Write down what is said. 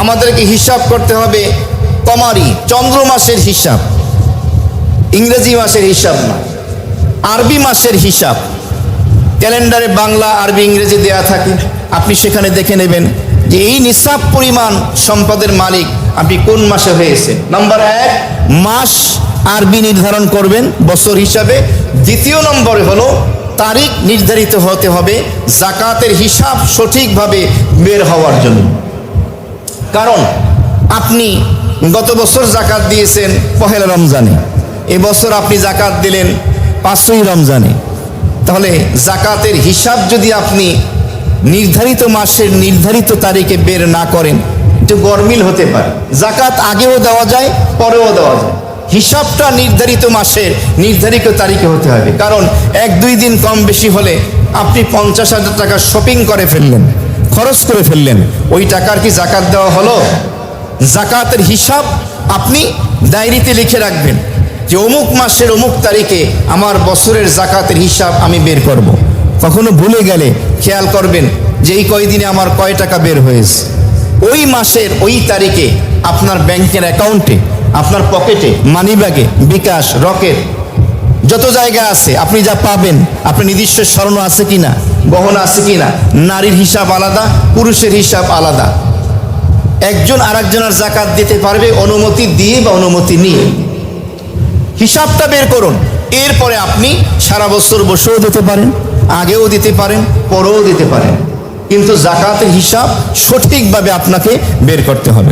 আমাদেরকে হিসাব করতে হবে কমারি, চন্দ্র মাসের হিসাব, ইংরেজি মাসের হিসাব না, আরবি মাসের হিসাব। ক্যালেন্ডারে বাংলা, আরবি, ইংরেজি দেয়া থাকে, আপনি সেখানে দেখে নেবেন যে এই নিসাব পরিমাণ সম্পদের মালিক আপনি কোন মাসে হয়েছে। নাম্বার 1, মাস আরবি নির্ধারণ করবেন বছর হিসাবে। দ্বিতীয় নম্বরে হলো তারিখ নির্ধারিত হতে হবে জাকাতের হিসাব সঠিকভাবে বের হওয়ার জন্য। কারণ আপনি গত বছর জাকাত দিয়েছেন পহেলা রমজানে, এবছর আপনি জাকাত দিলেন 5ই রমজানে, তাহলে জাকাতের হিসাব যদি আপনি নির্ধারিত মাসের নির্ধারিত তারিখে বের না করেন, একটু গরমিল হতে পারে। জাকাত আগেও দেওয়া যায়, পরেও দেওয়া যায়, হিসাবটা নির্ধারিত মাসের নির্ধারিত তারিখে হতে হবে। কারণ 1-2 দিন কম বেশি হলে আপনি 50,000 টাকা শপিং করে ফেললেন, খরচ করে ফেললেন, ওই টাকার কি জাকাত দেওয়া হলো? জাকাতের হিসাব আপনি ডায়েরিতে লিখে রাখবেন যে অমুক মাসের অমুক তারিখে আমার বছরের জাকাতের হিসাব আমি বের করব। কখনো ভুলে গেলে খেয়াল করবেন যে এই কয়দিনে আমার কয় টাকা বের হয়েছে। ওই মাসের ওই তারিখে আপনার ব্যাংকের অ্যাকাউন্টে, আপনার পকেটে, মানিব্যাগে, বিকাশ, রকেট, যত জায়গা আছে আপনি যা পাবেন, আপনার নিজস্ব স্মরণ আছে কিনা, গহনা আছে কিনা। নারীর হিসাব আলাদা, পুরুষের হিসাব আলাদা। একজন আরেকজনের জাকাত দিতে পারবে অনুমতি দিয়ে বা অনুমতি নিয়ে। হিসাবটা বের করুন, এরপরে আপনি সারা বছর বসেও দিতে পারেন, আগেও দিতে পারেন, পরেও দিতে পারেন, কিন্তু জাকাতের হিসাব সঠিকভাবে আপনাকে বের করতে হবে।